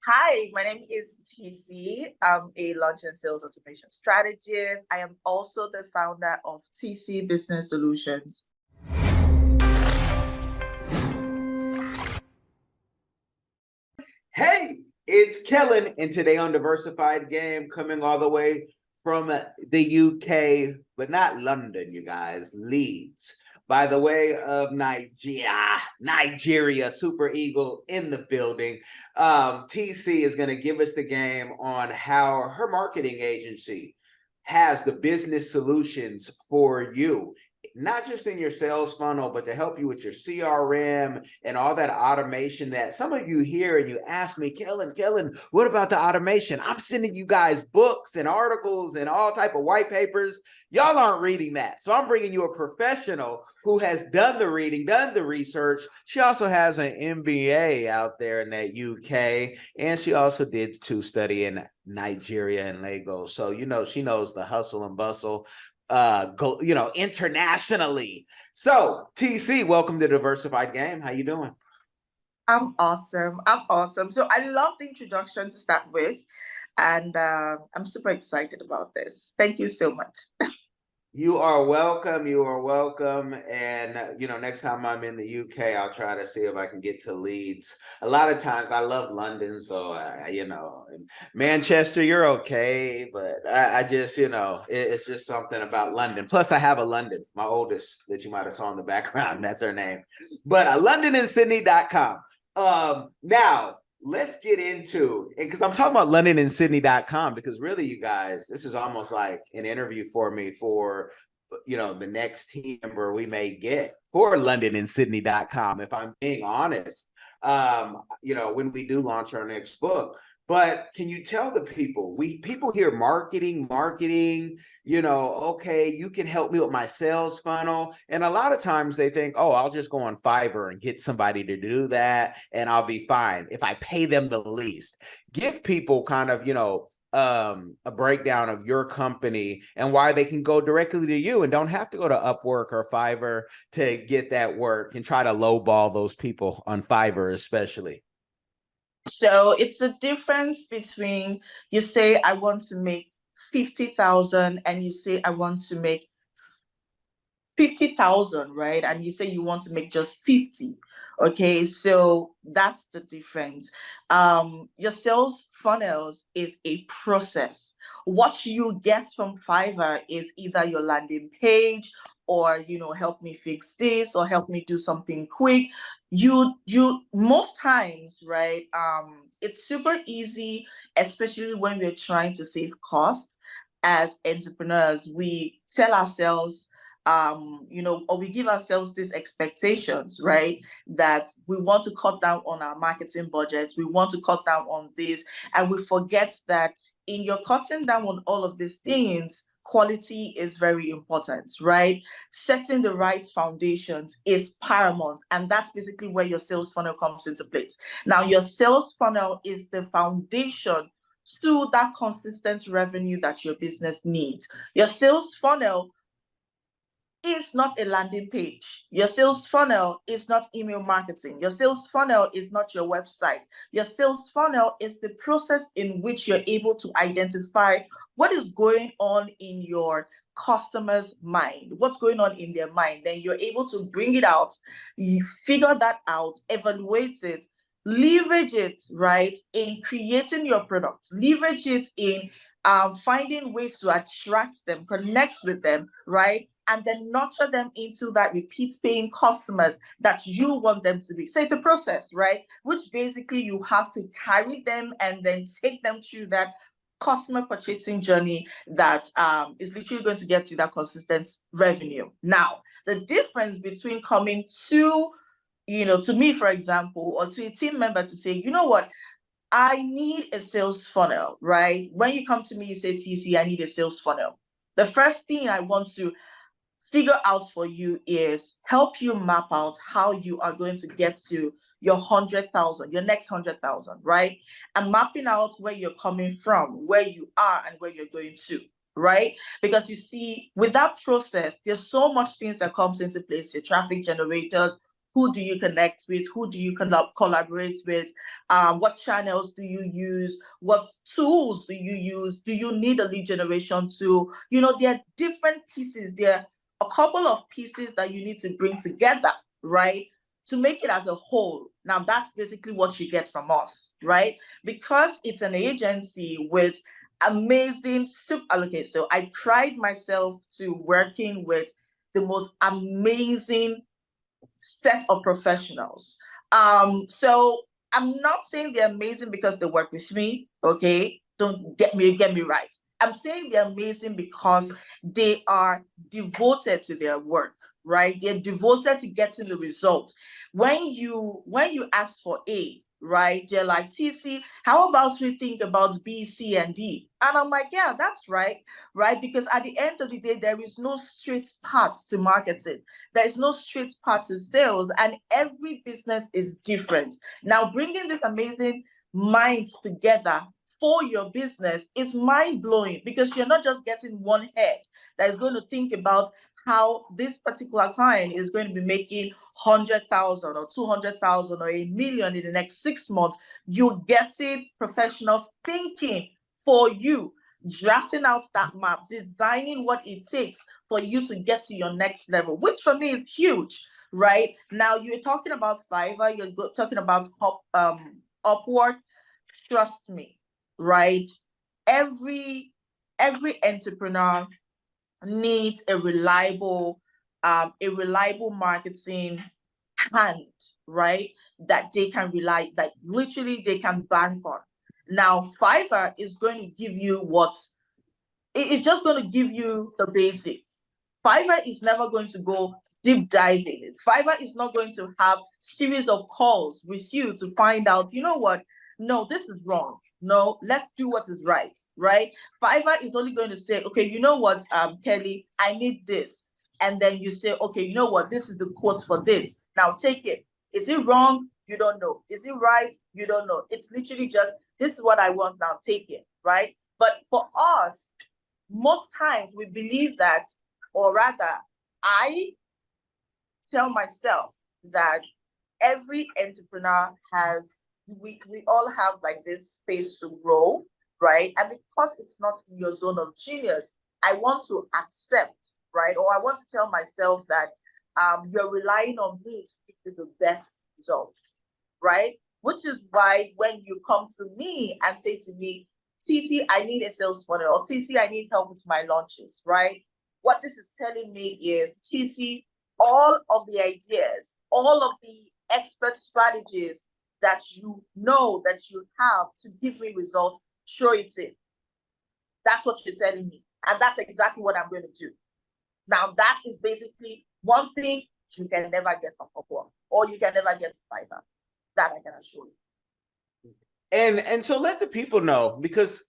Hi, my name is Teecee. I'm a launch and sales automation strategist. I am also the founder of Teecee Business Solutions. Hey, it's Kellen, and today on Diversified Game, coming all the way from the UK, but not London, you guys, Leeds. By the way of Nigeria, Super Eagle in the building. TC is going to give us the game on how her marketing agency has the business solutions for you, not just in your sales funnel, but to help you with your CRM and all that automation that some of you hear and you ask me, Kellen, what about the automation? I'm sending you guys books and articles and all type of white papers. Y'all aren't reading that. So I'm bringing you a professional who has done the reading, done the research. She also has an MBA out there in that UK. And she also did study in Nigeria and Lagos. So, she knows the hustle and bustle internationally. So TC, welcome to Diversified Game. How you doing? I'm awesome. So I love the introduction to start with, and I'm super excited about this. Thank you so much. You are welcome. And, next time I'm in the UK, I'll try to see if I can get to Leeds. A lot of times I love London. So, Manchester, you're okay. But I just, it's just something about London. Plus, I have a London, my oldest that you might have saw in the background. That's her name. But LondonandSydney.com. Now, let's get into it, because I'm talking about LondonandSydney.com, because really, you guys, this is almost like an interview for me for, the next team member we may get for LondonandSydney.com, if I'm being honest, when we do launch our next book. But can you tell the people, people hear marketing, okay, you can help me with my sales funnel. And a lot of times they think, oh, I'll just go on Fiverr and get somebody to do that and I'll be fine if I pay them the least. Give people kind of, a breakdown of your company and why they can go directly to you and don't have to go to Upwork or Fiverr to get that work and try to lowball those people on Fiverr, especially. So it's the difference between, you say I want to make 50,000 and you say I want to make 50,000, right? And you say you want to make just 50. Okay, so that's the difference. Your sales funnels is a process. What you get from Fiverr is either your landing page or, help me fix this or help me do something quick. You most times, right? It's super easy, especially when we're trying to save cost. As entrepreneurs, we tell ourselves, or we give ourselves these expectations, right? That we want to cut down on our marketing budget, we want to cut down on this, and we forget that in your cutting down on all of these things, quality is very important, right? Setting the right foundations is paramount, and that's basically where your sales funnel comes into place. Now, your sales funnel is the foundation to that consistent revenue that your business needs. Your sales funnel is not a landing page. Your sales funnel is not email marketing. Your sales funnel is not your website. Your sales funnel is the process in which you're able to identify what is going on in your customer's mind, what's going on in their mind. Then you're able to bring it out, you figure that out, evaluate it, leverage it, right, in creating your product, leverage it in finding ways to attract them, connect with them, right? And then nurture them into that repeat paying customers that you want them to be. So it's a process, right? Which basically you have to carry them and then take them through that customer purchasing journey that is literally going to get you that consistent revenue. Now, the difference between coming to, to me, for example, or to a team member to say, you know what, I need a sales funnel, right? When you come to me, you say, TC, I need a sales funnel. The first thing I want to figure out for you is help you map out how you are going to get to your 100,000, your next 100,000, right? And mapping out where you're coming from, where you are, and where you're going to, right? Because you see, with that process, there's so much things that comes into place, your traffic generators, Who do you connect with? Who do you collaborate with? What channels do you use? What tools do you use? Do you need a lead generation tool? There are different pieces. There are a couple of pieces that you need to bring together, right? To make it as a whole. Now, that's basically what you get from us, right? Because it's an agency with amazing okay, so I pride myself to working with the most amazing set of professionals. So I'm not saying they're amazing because they work with me, okay? Don't get me right. I'm saying they're amazing because they are devoted to their work, right? They're devoted to getting the result. When you ask for A, right? They're like, TC, how about we think about B, C, and D? And I'm like, yeah, that's right, right? Because at the end of the day, there is no straight path to marketing. There is no straight path to sales, and every business is different. Now, bringing these amazing minds together for your business is mind blowing because you're not just getting one head that is going to think about how this particular client is going to be making 100,000 or 200,000 or a million in the next 6 months. You're getting professionals thinking for you, drafting out that map, designing what it takes for you to get to your next level, which for me is huge, right? Now, you're talking about Fiverr, you're talking about Upwork. Trust me, right? Every entrepreneur needs a reliable marketing hand, right? That they can rely, that literally they can bank on. Now, Fiverr is going to give you it's just going to give you the basic. Fiverr is never going to go deep diving. Fiverr is not going to have series of calls with you to find out, you know what? No, this is wrong. No, let's do what is right, right? Fiverr is only going to say, okay, you know what, Kelly, I need this. And then you say, okay, you know what, this is the quote for this. Now take it. Is it wrong? You don't know. Is it right? You don't know. It's literally just, this is what I want now, take it, right? But for us, most times we believe that, or rather, I tell myself that every entrepreneur we all have like this space to grow, right? And because it's not in your zone of genius, I want to accept, right? Or I want to tell myself that you're relying on me to give you the best results, right? Which is why when you come to me and say to me, TC, I need a sales funnel, or TC, I need help with my launches, right? What this is telling me is, TC, all of the ideas, all of the expert strategies that you know that you have to give me results, show it in. That's what you're telling me. And that's exactly what I'm going to do. Now, that is basically one thing you can never get from Upwork, or you can never get from Fiverr. That I can assure you. And so let the people know, because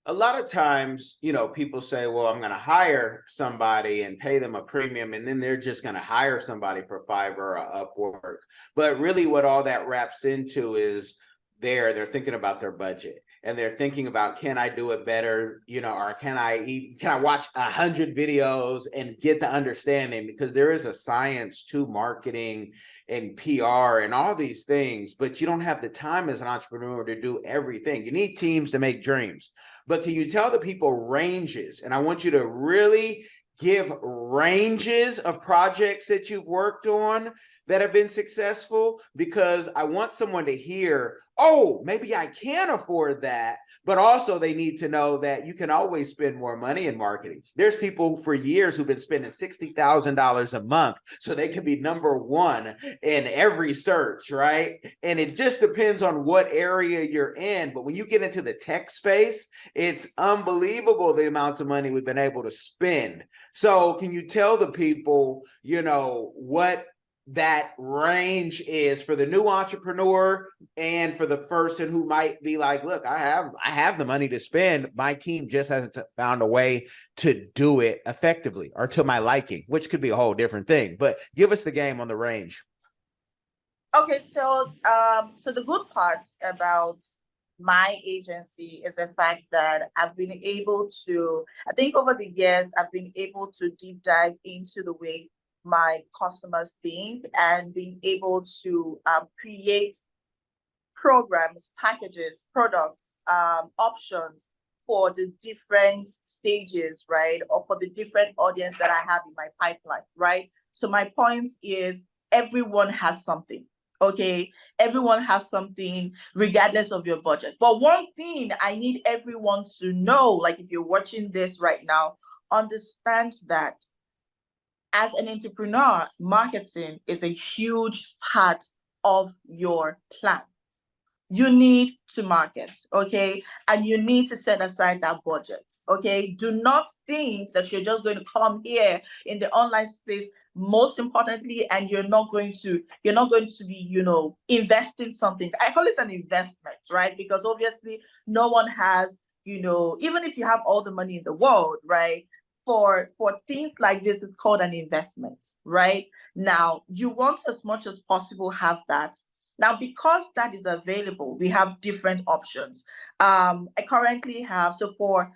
a lot of times, people say, well, I'm going to hire somebody and pay them a premium, and then they're just going to hire somebody for Fiverr or Upwork. But really what all that wraps into is they're thinking about their budget, and they're thinking about, can I do it better? Or can I watch 100 videos and get the understanding? Because there is a science to marketing and PR and all these things, but you don't have the time as an entrepreneur to do everything. You need teams to make dreams. But can you tell the people ranges? And I want you to really give ranges of projects that you've worked on that have been successful, because I want someone to hear, oh, maybe I can afford that, but also they need to know that you can always spend more money in marketing. There's people for years who've been spending $60,000 a month so they can be number one in every search, right? And it just depends on what area you're in. But when you get into the tech space, it's unbelievable the amounts of money we've been able to spend. So can you tell the people, what that range is for the new entrepreneur and for the person who might be like, look, I have the money to spend. My team just hasn't found a way to do it effectively or to my liking, which could be a whole different thing. But give us the game on the range. Okay, so the good part about my agency is the fact that I've been able to, I think over the years, I've been able to deep dive into the way my customers think, and being able to create programs, packages, products, options for the different stages, right? Or for the different audience that I have in my pipeline, right? So my point is everyone has something. Okay, everyone has something regardless of your budget. But one thing I need everyone to know, like if you're watching this right now, understand that as an entrepreneur, marketing is a huge part of your plan. You need to market, okay? And you need to set aside that budget, okay? Do not think that you're just going to come here in the online space, most importantly, and you're not going to be, investing something. I call it an investment, right? Because obviously no one has, even if you have all the money in the world, right? For things like this, is called an investment, right? Now, you want as much as possible have that. Now, because that is available, we have different options. I currently have, so for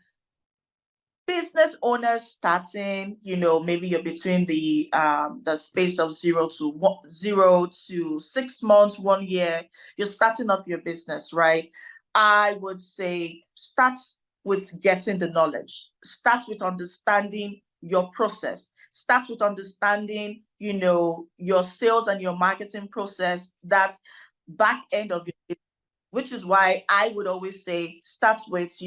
business owners starting, maybe you're between the space of 0 to 6 months, 1 year, you're starting off your business, right? I would say start with getting the knowledge, start with understanding your process, start with understanding, your sales and your marketing process, that's back end of your, which is why I would always say start with,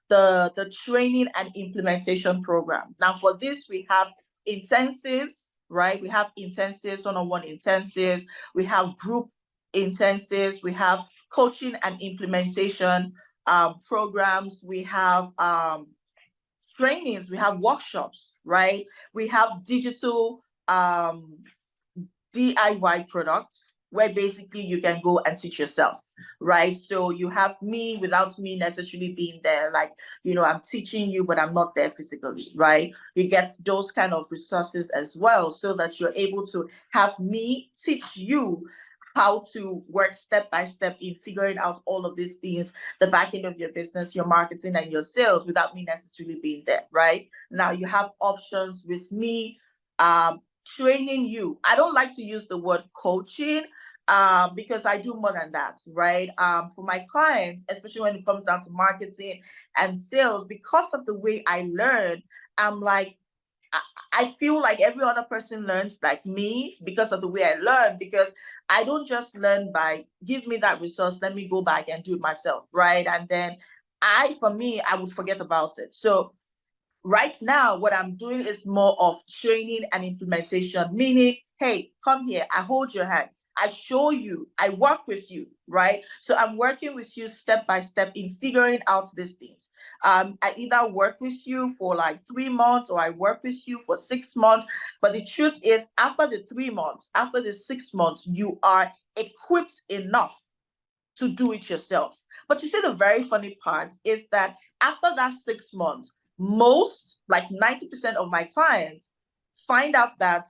the training and implementation program. Now, for this, we have intensives, right? We have intensives, one-on-one intensives. We have group intensives. We have coaching and implementation programs. We have trainings. We have workshops, right? We have digital DIY products where basically you can go and teach yourself, right? So you have me without me necessarily being there, like, I'm teaching you, but I'm not there physically, right? You get those kind of resources as well, so that you're able to have me teach you how to work step by step in figuring out all of these things, the back end of your business, your marketing and your sales, without me necessarily being there, right? Now you have options with me, training you. I don't like to use the word coaching because I do more than that, right? For my clients, especially when it comes down to marketing and sales, because of the way I learn, I'm like, I feel like every other person learns like me because of the way I learn, because I don't just learn by give me that resource, let me go back and do it myself, right? And then for me, I would forget about it. So right now, what I'm doing is more of training and implementation, meaning, hey, come here, I hold your hand, I show you, I work with you, right? So I'm working with you step by step in figuring out these things. I either work with you for like 3 months or I work with you for 6 months. But the truth is, after the 3 months, after the 6 months, you are equipped enough to do it yourself. But you see, the very funny part is that after that 6 months, most, like 90% of my clients, find out that,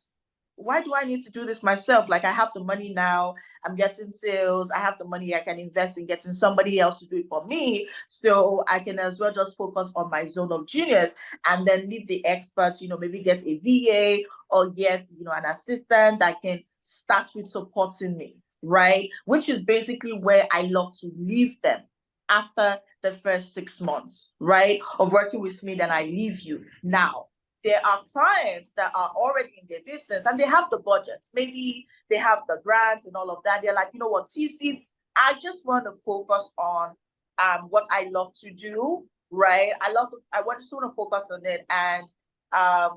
why do I need to do this myself? Like, I have the money now, I'm getting sales, I have the money, I can invest in getting somebody else to do it for me. So I can as well just focus on my zone of genius and then leave the experts, maybe get a VA or get, an assistant that can start with supporting me, right? Which is basically where I love to leave them after the first 6 months, right? Of working with me, then I leave you. Now, there are clients that are already in their business and they have the budget. Maybe they have the grants and all of that. They're like, you know what, Teecee, I just want to focus on what I love to do, right? Just want to focus on it. And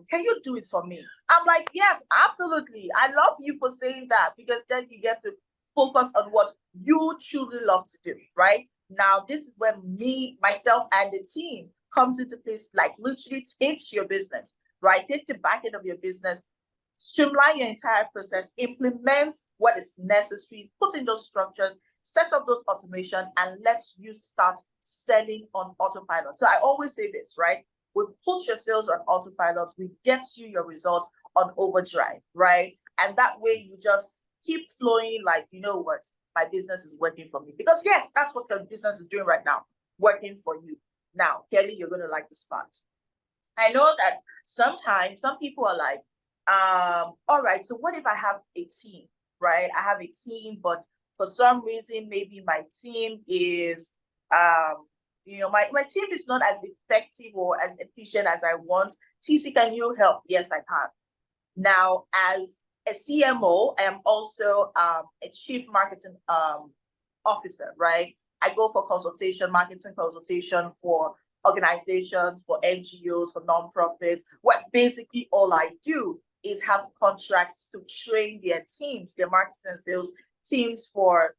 can you do it for me? I'm like, yes, absolutely. I love you for saying that, because then you get to focus on what you truly love to do, right? Now, this is when me, myself, and the team comes into place, like literally takes your business, right? Take the back end of your business, streamline your entire process, implement what is necessary, put in those structures, set up those automation, and let you start selling on autopilot. So I always say this, right? We put your sales on autopilot, we get you your results on overdrive, right? And that way you just keep flowing, like, you know what, my business is working for me. Because yes, that's what the business is doing right now, working for you. Now, Kelly, you're going to like this part. I know that sometimes some people are like, All right, so what if I have a team, right? I have a team, but for some reason, maybe my team is, my team is not as effective or as efficient as I want. Teecee, can you help? Yes, I can. Now, as a CMO, I am also a chief marketing officer, right? I go for consultation, marketing consultation for organizations, for NGOs, for nonprofits. What basically all I do is have contracts to train their teams, their marketing and sales teams for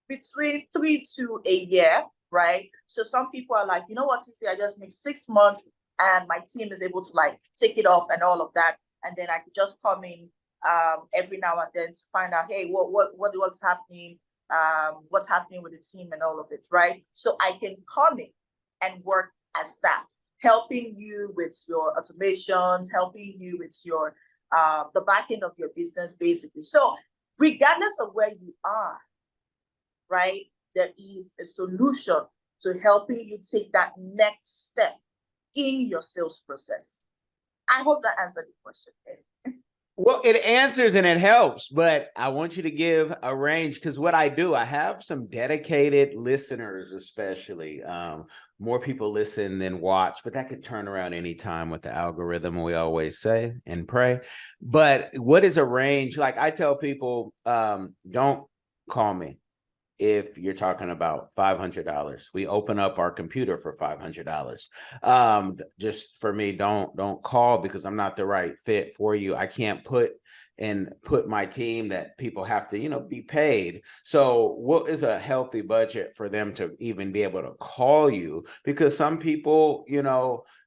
between 3 to a year, right? So some people are like, you know what, Teecee, I just need 6 months and my team is able to like take it up and all of that. And then I could just come in every now and then to find out, hey, what's happening with the team and all of it, right? So I can come in and work as that, helping you with your automations, helping you with your the back end of your business, basically. So regardless of where you are, right, there is a solution to helping you take that next step in your sales process. I hope that answered the question. Well, it answers and it helps, but I want you to give a range, because what I do, I have some dedicated listeners, especially. More people listen than watch, but that could turn around anytime with the algorithm, we always say and pray. But what is a range? Like I tell people, don't call me if you're talking about $500. We open up our computer for $500. Just for me, don't call, because I'm not the right fit for you. I can't put my team that people have to, be paid. So what is a healthy budget for them to even be able to call you? Because some people,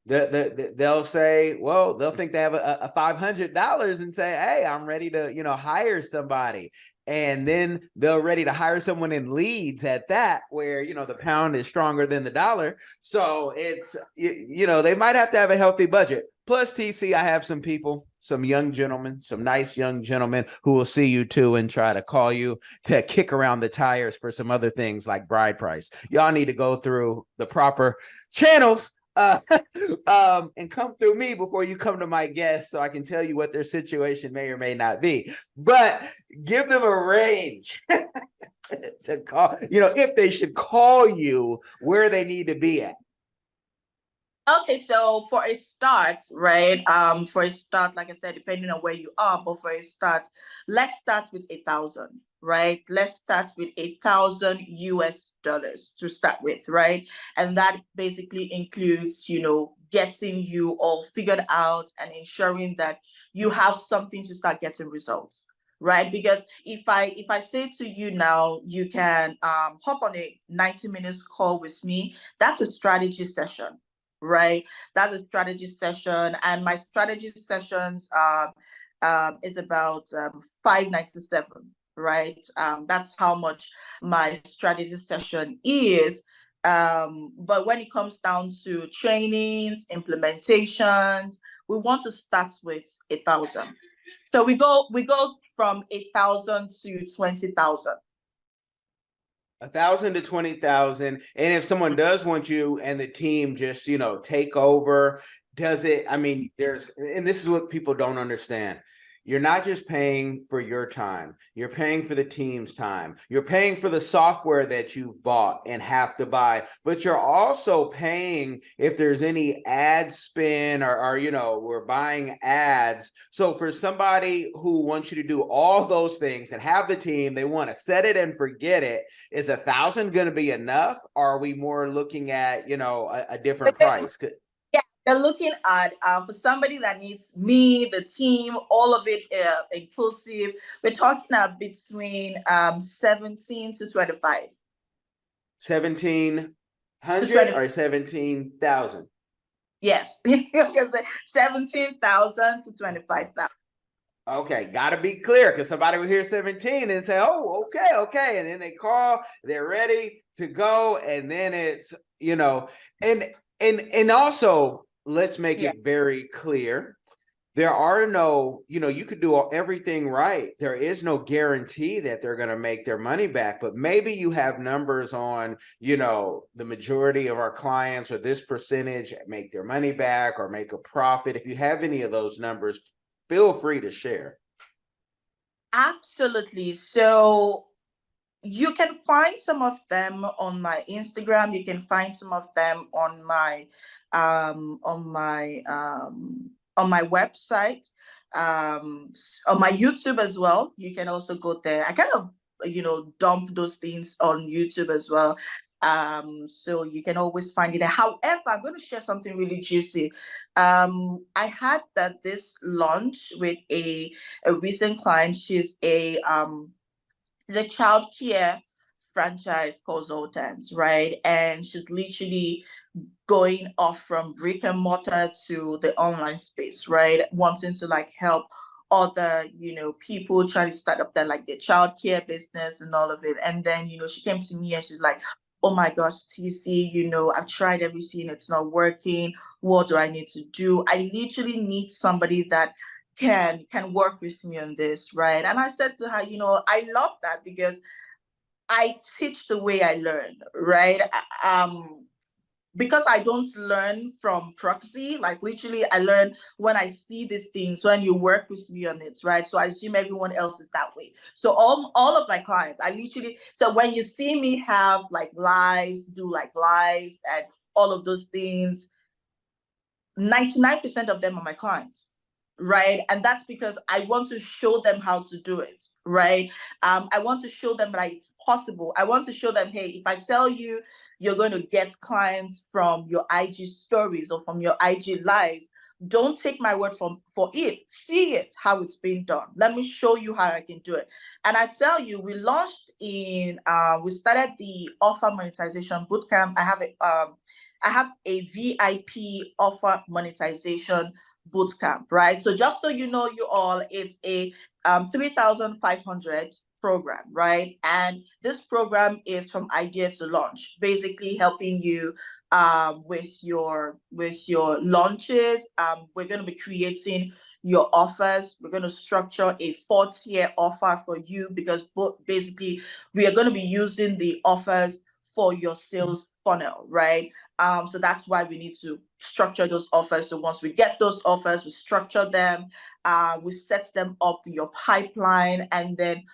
they'll say, well, they'll think they have a $500 and say, hey, I'm ready to, hire somebody. And then they're ready to hire someone in leads at that, where, the pound is stronger than the dollar. So it's, they might have to have a healthy budget. Plus, Teecee, I have some people, some young gentlemen, some nice young gentlemen who will see you too and try to call you to kick around the tires for some other things like bride price. Y'all need to go through the proper channels and come through me before you come to my guests, so I can tell you what their situation may or may not be. But give them a range to call, if they should call you, where they need to be at. Okay, so for a start, right? For a start, like I said, depending on where you are, but for a start, let's start with 1,000, right? Let's start with 1,000 US dollars to start with, right? And that basically includes, getting you all figured out and ensuring that you have something to start getting results, right? Because if I say to you now, you can hop on a 90 minutes call with me, that's a strategy session, right? That's a strategy session, and my strategy sessions is about 597, right? That's how much my strategy session is. But when it comes down to trainings, implementations, we want to start with 1,000. So we go from 1,000 to 20,000. 1,000 to 20,000. And if someone does want you and the team just, take over, does it? I mean, and this is what people don't understand. You're not just paying for your time. You're paying for the team's time. You're paying for the software that you've bought and have to buy, but you're also paying if there's any ad spin or we're buying ads. So for somebody who wants you to do all those things and have the team, they want to set it and forget it. Is 1,000 going to be enough? Or are we more looking at, a different price? Yeah, they're looking at for somebody that needs me, the team, all of it inclusive. We're talking between 17 to 25. 1,700 or 17,000? Yes, 17,000 to 25,000. Okay, got to be clear, because somebody will hear 17 and say, oh, okay. And then they call, they're ready to go. And then it's, and also let's make it very clear. there are no, you could do everything right. There is no guarantee that they're going to make their money back, but maybe you have numbers on, the majority of our clients or this percentage make their money back or make a profit. If you have any of those numbers, feel free to share. Absolutely. So you can find some of them on my Instagram. You can find some of them on my um on my um on my website, on my YouTube as well. You can also go there. I kind of dump those things on YouTube as well. So you can always find it there. However, I'm going to share something really juicy. I had this launch with a recent client. She's a the child care franchise consultant, right? And she's literally going off from brick and mortar to the online space, right? Wanting to like help other, people trying to start up their child care business and all of it. And then, she came to me and she's like, oh my gosh, TC, I've tried everything, it's not working. What do I need to do? I literally need somebody that can work with me on this, right? And I said to her, I love that because I teach the way I learn, right? Because I don't learn from proxy, like literally I learn when I see these things, when you work with me on it, right? So I assume everyone else is that way. So all of my clients, I literally, so when you see me have like lives, do like lives and all of those things, 99% of them are my clients, right? And that's because I want to show them how to do it, right? I want to show them that it's possible. I want to show them, hey, if I tell you you're going to get clients from your IG stories or from your IG lives, don't take my word for it. See it, how it's being done. Let me show you how I can do it. And I tell you, we started the offer monetization bootcamp. I have a VIP offer monetization bootcamp, right? So just so you know, you all, it's a 3,500 program, right? And this program is from idea to launch, basically helping you with your launches. We're going to be creating your offers. We're going to structure a 4-tier offer for you because basically we are going to be using the offers for your sales funnel, right? So that's why we need to structure those offers. So once we get those offers, we structure them, we set them up in your pipeline, and then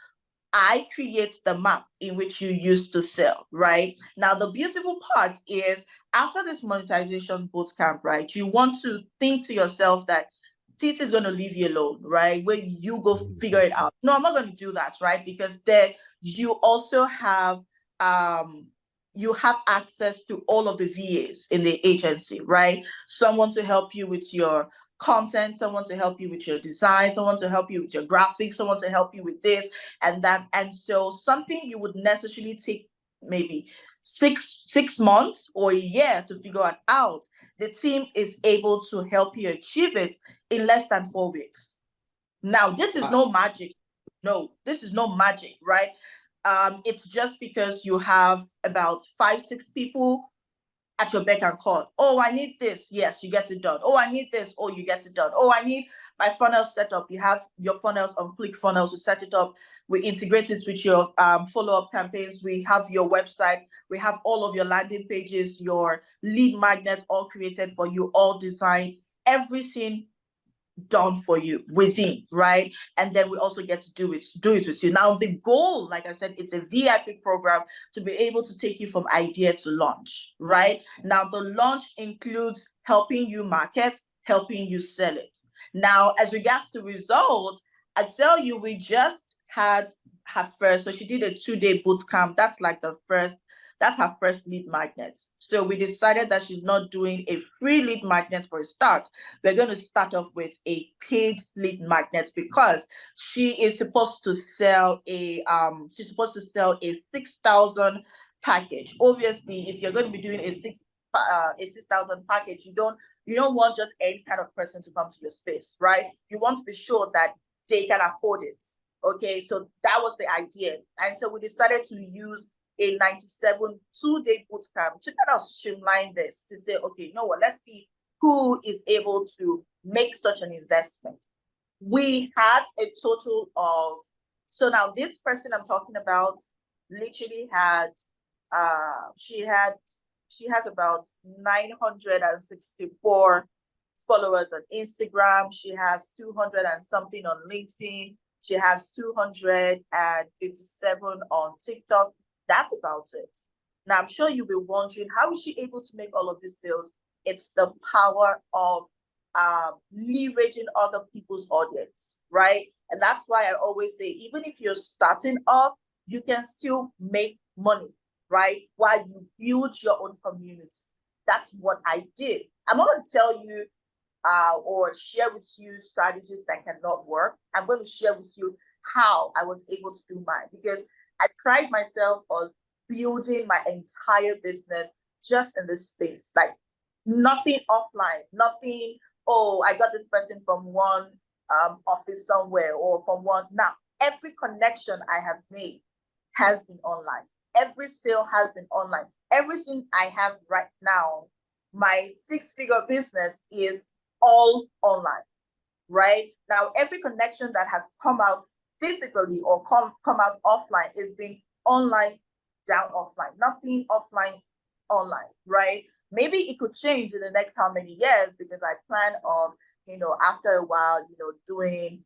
I create the map in which you use to sell, right? Now, the beautiful part is after this monetization bootcamp, right, you want to think to yourself that Teecee is going to leave you alone, right? Where you go figure it out. No, I'm not going to do that, right? Because then you also have access to all of the VAs in the agency, right? Someone to help you with your content, someone to help you with your design, someone to help you with your graphics, someone to help you with this and that. And so something you would necessarily take maybe six months or a year to figure it out, the team is able to help you achieve it in less than 4 weeks. Now, this is no magic. No, this is no magic, right? It's just because you have about 5, 6 people at your beck and call. Oh, I need this. Yes, you get it done. Oh, I need this. Oh, you get it done. Oh, I need my funnel set up. You have your funnels on ClickFunnels. We set it up. We integrate it with your follow-up campaigns. We have your website. We have all of your landing pages, your lead magnets all created for you, all designed, everything done for you within, right? And then we also get to do it with you. Now, the goal, like I said, it's a VIP program to be able to take you from idea to launch, right? Now, the launch includes helping you market, helping you sell it. Now, as regards to results, I tell you, we just had her first, so she did a 2-day boot camp. That's her first lead magnet. So we decided that she's not doing a free lead magnet for a start. We're going to start off with a paid lead magnet because she is supposed to sell a 6,000 package. Obviously, if you're going to be doing a 6,000 package, you don't want just any kind of person to come to your space, right? You want to be sure that they can afford it. Okay, so that was the idea. And so we decided to use a 97 2-day bootcamp to kind of streamline this to say, okay, you know what, let's see who is able to make such an investment. We had a total of, so now this person I'm talking about literally had, she has about 964 followers on Instagram. She has 200 and something on LinkedIn. She has 257 on TikTok. That's about it. Now, I'm sure you'll be wondering, how is she able to make all of these sales? It's the power of leveraging other people's audience, right? And that's why I always say, even if you're starting off, you can still make money, right? While you build your own community. That's what I did. I'm not going to tell you or share with you strategies that cannot work. I'm going to share with you how I was able to do mine, because I pride myself on building my entire business just in this space. Like nothing offline, nothing, oh, I got this person from one office somewhere or from one. Now, every connection I have made has been online. Every sale has been online. Everything I have right now, my 6-figure business is all online, right? Now, every connection that has come out physically or come out offline is being online, down offline, nothing offline, online, right? Maybe it could change in the next how many years, because I plan on, after a while, doing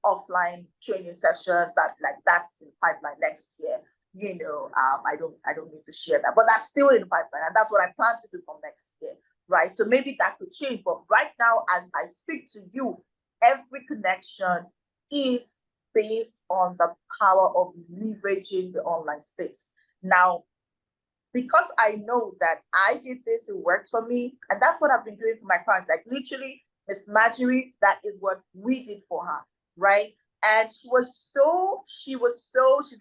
offline training sessions that's in pipeline next year. I don't need to share that, but that's still in the pipeline, and that's what I plan to do for next year, right? So maybe that could change, but right now, as I speak to you, every connection is based on the power of leveraging the online space. Now, because I know that I did this, it worked for me, and that's what I've been doing for my clients. Like literally, Miss Marjorie, that is what we did for her, right? And she's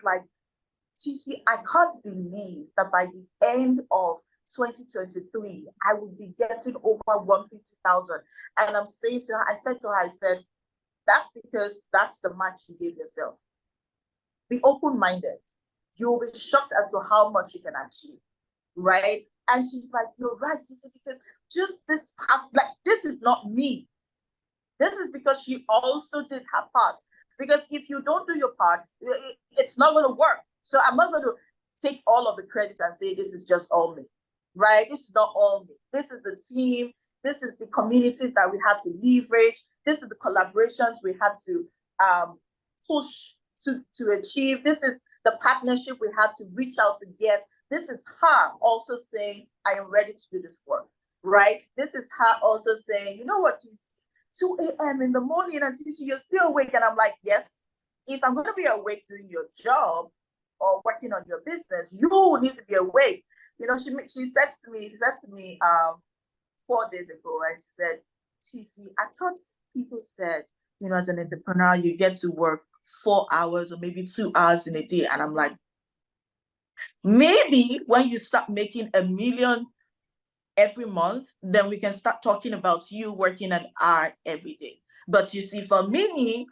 like, Teecee, I can't believe that by the end of 2023, I will be getting over 150,000. And I'm saying to her, I said, that's because that's the match you gave yourself. Be open-minded. You'll be shocked as to how much you can achieve, right? And she's like, you're right, Teecee, because just this past, like, this is not me. This is because she also did her part. Because if you don't do your part, it's not going to work. So I'm not going to take all of the credit and say this is just all me, right? This is not all me. This is the team. This is the communities that we had to leverage. This is the collaborations we had to push to achieve. This is the partnership we had to reach out to get. This is her also saying, I am ready to do this work, right? This is her also saying, you know what, 2 a.m. in the morning, and Teecee, you're still awake. And I'm like, yes, if I'm going to be awake doing your job or working on your business, you need to be awake. She said to me 4 days ago, right? She said, Teecee, I thought people said, as an entrepreneur, you get to work 4 hours or maybe 2 hours in a day. And I'm like, maybe when you start making $1 million every month, then we can start talking about you working an hour every day. But you see, for me,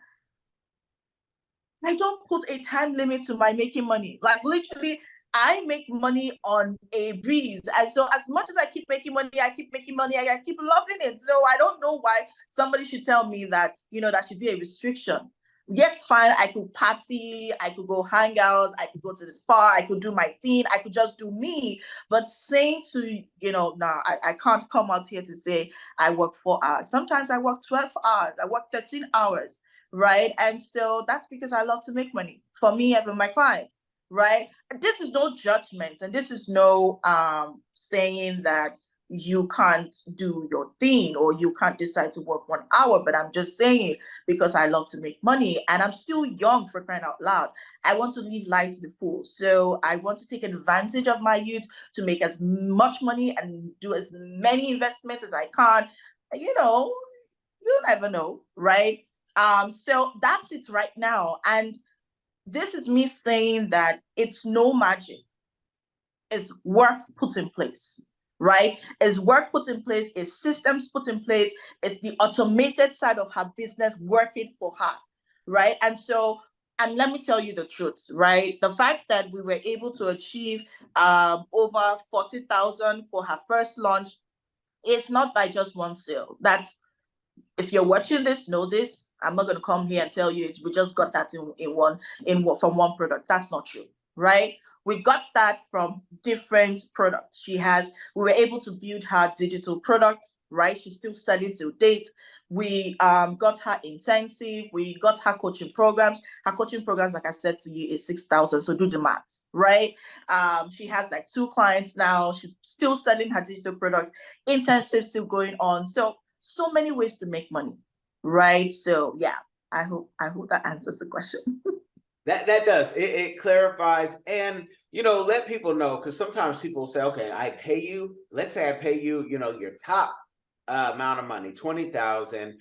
I don't put a time limit to my making money. Like literally, I make money on a breeze. And so as much as I keep making money, I keep making money, I keep loving it. So I don't know why somebody should tell me that, that should be a restriction. Yes, fine, I could party, I could go hang out, I could go to the spa, I could do my thing, I could just do me. But saying to, nah, I can't come out here to say I work 4 hours. Sometimes I work 12 hours, I work 13 hours, right? And so that's because I love to make money for me and for my clients, right? This is no judgment, and this is no saying that you can't do your thing or you can't decide to work 1 hour, but I'm just saying because I love to make money and I'm still young, for crying out loud. I want to live life to the full. So I want to take advantage of my youth to make as much money and do as many investments as I can. You never know, right? So that's it right now. And this is me saying that it's no magic. It's work put in place, right? It's work put in place, it's systems put in place, it's the automated side of her business working for her, right? And let me tell you the truth, right? The fact that we were able to achieve over 40,000 for her first launch, it's not by just one sale. That's, if you're watching this, know this. I'm not going to come here and tell you we just got that from one product. That's not true, right? We got that from different products. We were able to build her digital products, right? She's still selling till date. We got her intensive. We got her coaching programs. Her coaching programs, like I said to you, is 6,000. So do the maths, right? She has like 2 clients now. She's still selling her digital products. Intensive still going on. So many ways to make money, right? So yeah, I hope that answers the question. That does. It clarifies, and let people know, because sometimes people say, okay, I pay you. Let's say I pay you, your top amount of money, 20,000.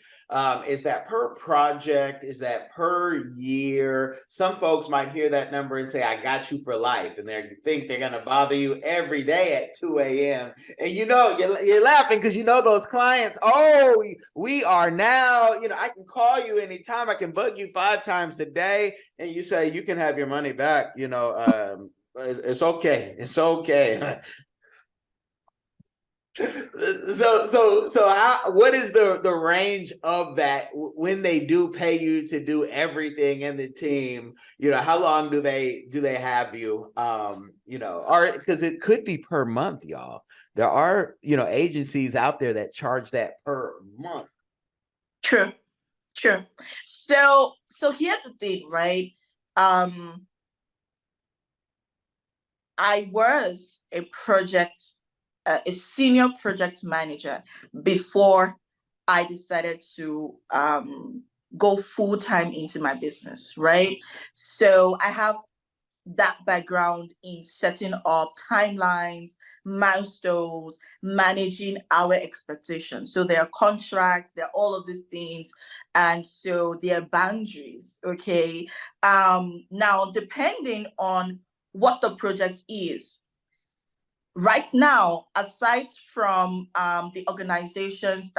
Is that per project? Is that per year? Some folks might hear that number and say, I got you for life, and they think they're gonna bother you every day at 2 a.m. And you're laughing because those clients, oh, we are now, I can call you anytime, I can bug you 5 times a day, and you say you can have your money back, it's okay. It's okay. So what is the range of that when they do pay you to do everything in the team? How long do they have you? Or because it could be per month, y'all. There are agencies out there that charge that per month. True. So here's the thing, right? I was a senior project manager before I decided to go full time into my business, right? So I have that background in setting up timelines, milestones, managing our expectations. So there are contracts, there are all of these things, and so there are boundaries. Okay. Now, depending on what the project is, right now, aside from the organizations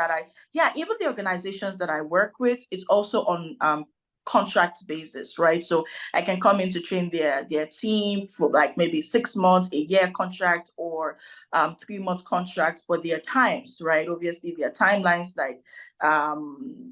even the organizations that I work with, it's also on contract basis, right? So I can come in to train their team for like maybe 6 months, a year contract, or 3-month contract. But there are times, right? Obviously, there are timelines like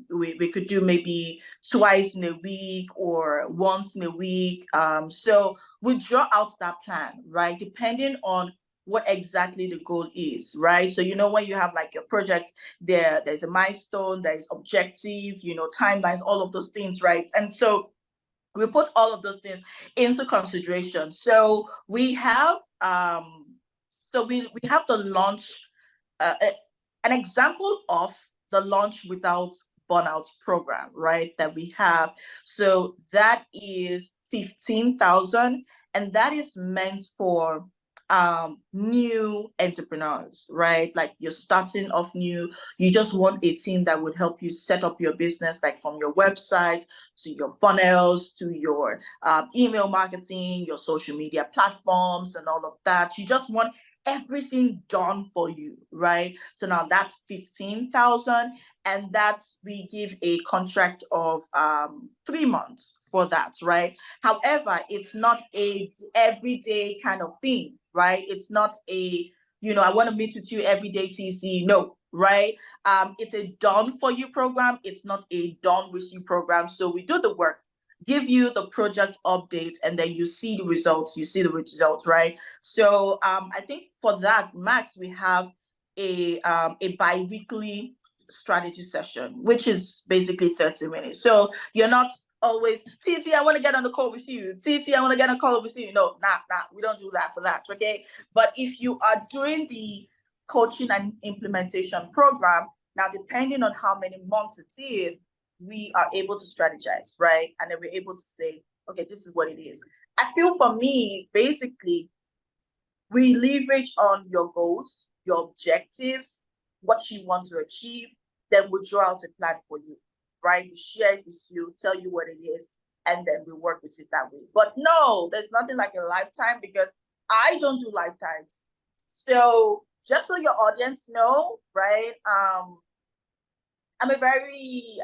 we could do maybe twice in a week or once in a week. So we draw out that plan, right? Depending on what exactly the goal is, right? So when you have like your project, there's a milestone, there's objective, timelines, all of those things, right? And so we put all of those things into consideration. So we have we have the launch, an example of the launch without burnout program, right? That we have. So that is 15,000, and that is meant for new entrepreneurs, right? Like you're starting off new, you just want a team that would help you set up your business, like from your website to your funnels to your email marketing, your social media platforms, and all of that. You just want everything done for you, right? So now that's 15,000, and we give a contract of 3 months for that, right? However, it's not a everyday kind of thing, right? It's not a I want to meet with you every day, TC. No, right? It's a done for you program. It's not a done with you program. So we do the work, give you the project update, and then you see the results. Right? So I think for that, max, we have a bi-weekly strategy session, which is basically 30 minutes. So you're not always, TC, I want to get on the call with you. TC, I want to get on a call with you. No, we don't do that for that, okay? But if you are doing the coaching and implementation program, now depending on how many months it is, we are able to strategize, right? And then we're able to say, okay, this is what it is. I feel for me, basically, we leverage on your goals, your objectives, what you want to achieve, then we draw out a plan for you, right? We share it with you, tell you what it is, and then we work with it that way. But no, there's nothing like a lifetime, because I don't do lifetimes. So just so your audience know, right? I'm a very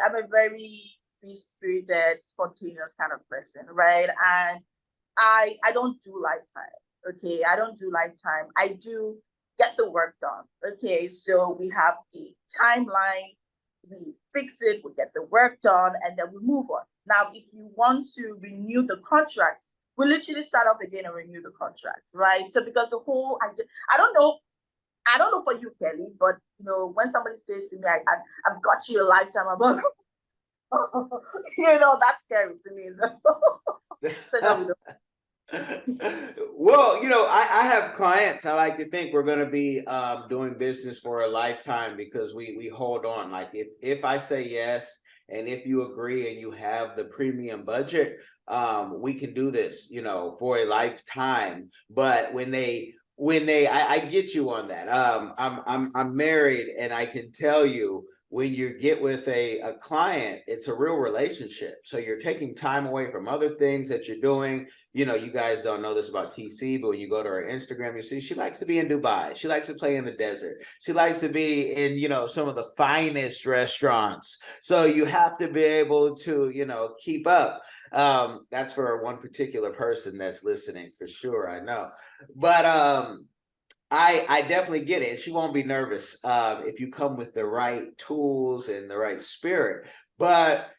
free-spirited, spontaneous kind of person, right? And I don't do lifetime. Okay, I don't do lifetime. I do get the work done. Okay, so we have a timeline, we fix it, we get the work done, and then we move on. Now, if you want to renew the contract, we literally start off again and renew the contract, right? So because the whole, I don't know, I don't know for you, Kelly, but when somebody says to me, I've got you a lifetime, I'm like, that's scary to me. So no, we don't. Well, I have clients. I like to think we're going to be doing business for a lifetime because we hold on. Like if I say yes, and if you agree and you have the premium budget, we can do this, for a lifetime. But I get you on that. I'm married, and I can tell you, when you get with a client, it's a real relationship. So you're taking time away from other things that you're doing. You guys don't know this about TC, but when you go to her Instagram, you see she likes to be in Dubai. She likes to play in the desert. She likes to be in, some of the finest restaurants. So you have to be able to, keep up. That's for one particular person that's listening, for sure. I know. But I definitely get it. She won't be nervous if you come with the right tools and the right spirit. But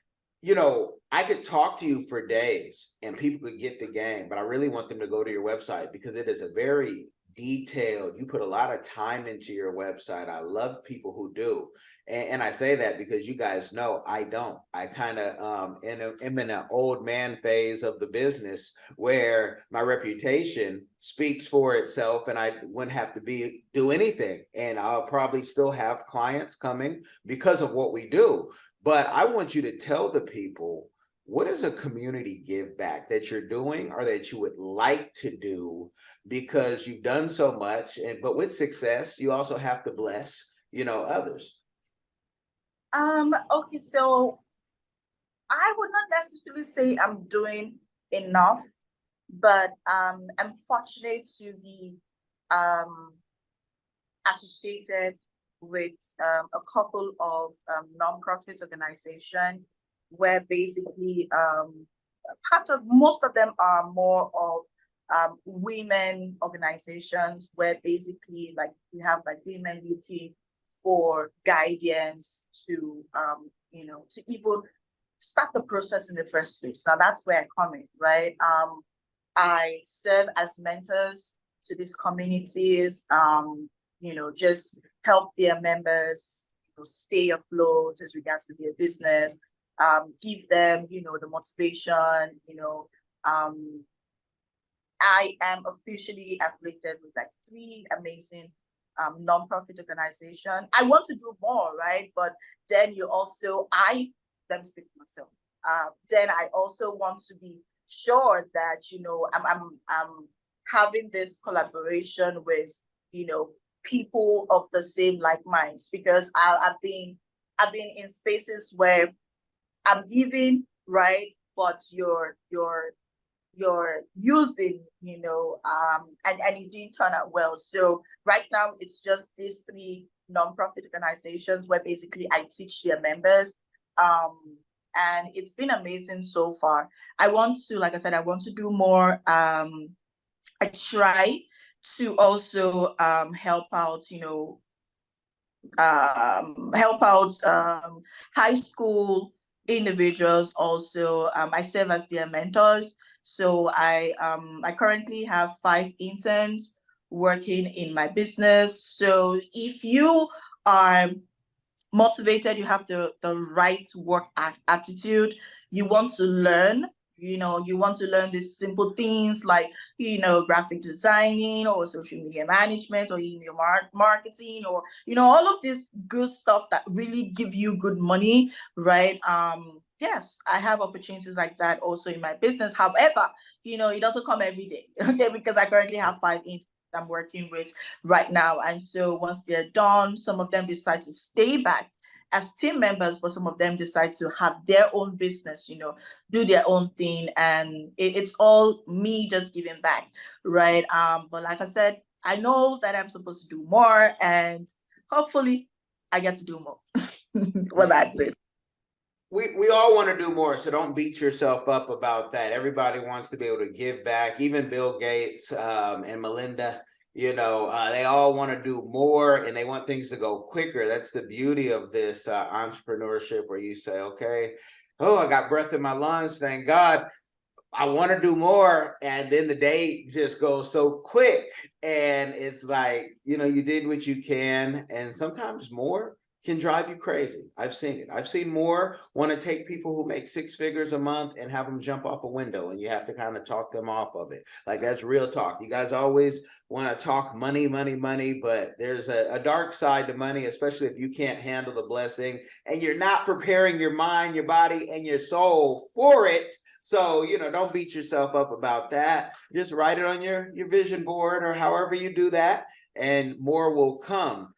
I could talk to you for days and people could get the game, but I really want them to go to your website because it is a very detailed, you put a lot of time into your website. I love people who do. And I say that because you guys know I don't. I kind of am in an old man phase of the business where my reputation speaks for itself and I wouldn't have to do anything. And I'll probably still have clients coming because of what we do. But I want you to tell the people, what is a community give back that you're doing or that you would like to do, because you've done so much, but with success, you also have to bless, others. Okay, so I would not necessarily say I'm doing enough, but I'm fortunate to be associated with a couple of nonprofit organizations where basically part of most of them are more of women organizations where basically like we have like women looking for guidance to to even start the process in the first place. Now that's where I come in, right? I serve as mentors to these communities, just help their members stay afloat as regards to their business, give them, the motivation, I am officially affiliated with like 3 amazing nonprofit organizations. I want to do more, right? But then let me speak for myself. Then I also want to be sure that I'm having this collaboration with people of the same like minds, because I've been in spaces where I'm giving, right, but you're using, and it didn't turn out well. So right now it's just these 3 nonprofit organizations where basically I teach their members. And it's been amazing so far. I want to, like I said, I want to do more. I try to also help out high school individuals also. I serve as their mentors. So I currently have 5 interns working in my business. So if you are motivated, you have the right work attitude, you want to learn, you want to learn these simple things like, graphic designing or social media management or email marketing, or, all of this good stuff that really give you good money, right? Yes, I have opportunities like that also in my business. However, it doesn't come every day, okay, because I currently have 5 interns I'm working with right now. And so once they're done, some of them decide to stay back as team members, but some of them decide to have their own business, do their own thing. And it's all me just giving back, right? But like I said, I know that I'm supposed to do more, and hopefully I get to do more. Well, that's it. We all want to do more, so don't beat yourself up about that. Everybody wants to be able to give back. Even Bill Gates and Melinda They all want to do more and they want things to go quicker. That's the beauty of this entrepreneurship, where you say, okay, oh, I got breath in my lungs, thank God. I want to do more. And then the day just goes so quick. And it's like, you did what you can. And sometimes more can drive you crazy. I've seen it. I've seen more want to take people who make 6 figures a month and have them jump off a window, and you have to kind of talk them off of it. Like, that's real talk. You guys always want to talk money, money, money, but there's a dark side to money, especially if you can't handle the blessing and you're not preparing your mind, your body, and your soul for it. So, don't beat yourself up about that. Just write it on your vision board or however you do that, and more will come.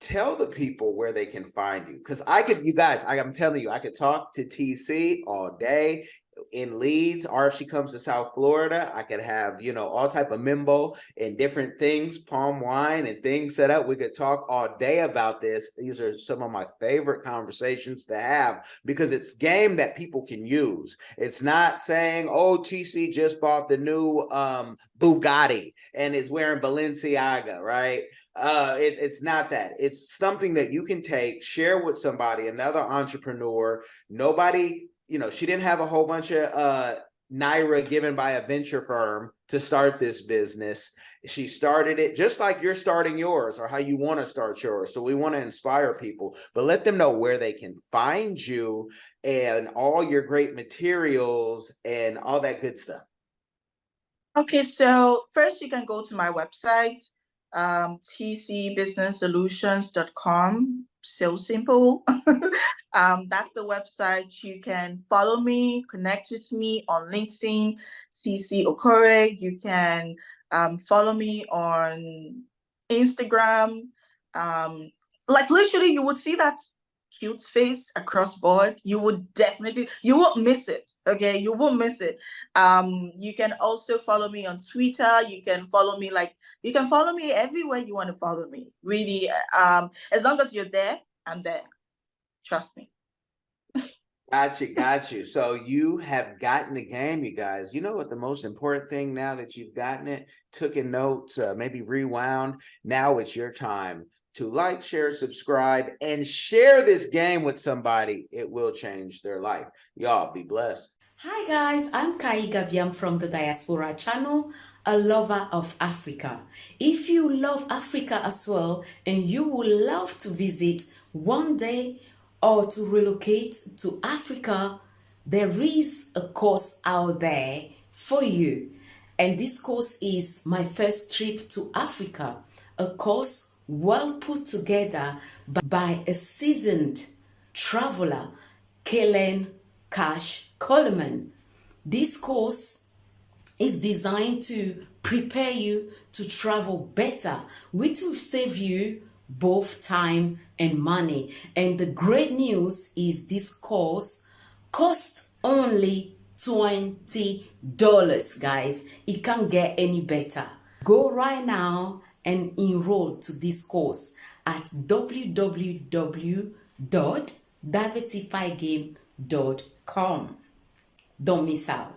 Tell the people where they can find you, because I'm telling you, I could talk to Teecee all day in Leeds, or if she comes to South Florida, I could have all type of mimbo and different things, palm wine and things set up. We could talk all day about this. These are some of my favorite conversations to have, because it's game that people can use. It's not saying, oh, Teecee just bought the new Bugatti and is wearing Balenciaga, right? It's not that. It's something that you can take, share with somebody, another entrepreneur. Nobody, she didn't have a whole bunch of Naira given by a venture firm to start this business. She started it just like you're starting yours, or how you want to start yours. So we want to inspire people, but let them know where they can find you and all your great materials and all that good stuff. Okay, so first you can go to my website, tcbusinesssolutions.com. So simple. That's the website. You can follow me, connect with me on LinkedIn, Teecee Okore. You can follow me on Instagram. Like, literally, you would see that cute face across board. You won't miss it. Okay, you won't miss it. You can also follow me on Twitter. You can follow me everywhere you want to follow me, really. As long as you're there, I'm there. Trust me. Got you. So you have gotten the game, you guys. You know what the most important thing, now that you've gotten it, took in notes, maybe rewound, now it's your time to like, share, subscribe, and share this game with somebody. It will change their life. Y'all be blessed. Hi guys, I'm Kai Gabiam from the Diaspora channel, a lover of Africa. If you love Africa as well and you would love to visit one day or to relocate to Africa, there is a course out there for you. And this course is My First Trip to Africa, a course well put together by a seasoned traveler, Kellen Coleman. This course is designed to prepare you to travel better, which will save you both time and money. And the great news is this course costs only $20, guys. It can't get any better. Go right now and enroll to this course at www.diversifygame.com. Don't miss out.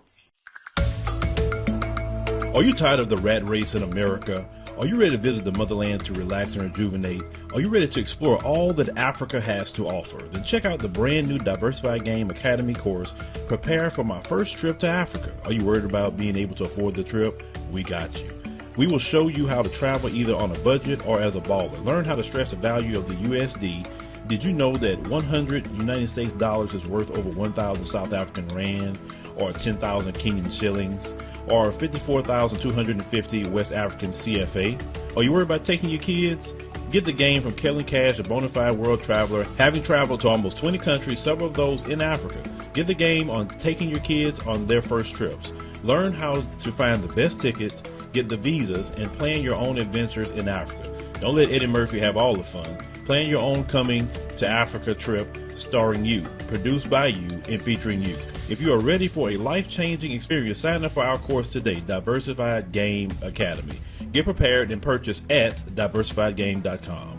Are you tired of the rat race in America? Are you ready to visit the motherland to relax and rejuvenate? Are you ready to explore all that Africa has to offer? Then check out the brand new Diversified Game Academy course, Prepare for My First Trip to Africa. Are you worried about being able to afford the trip? We got you. We will show you how to travel either on a budget or as a baller. Learn how to stretch the value of the USD. Did you know that 100 United States dollars is worth over 1,000 South African rand, or 10,000 Kenyan shillings, or 54,250 West African CFA? Are you worried about taking your kids? Get the game from Kellen Cash, a bona fide world traveler, having traveled to almost 20 countries, several of those in Africa. Get the game on taking your kids on their first trips. Learn how to find the best tickets, get the visas, and plan your own adventures in Africa. Don't let Eddie Murphy have all the fun. Plan your own coming to Africa trip starring you, produced by you, and featuring you. If you are ready for a life-changing experience, sign up for our course today, Diversified Game Academy. Get prepared and purchase at diversifiedgame.com.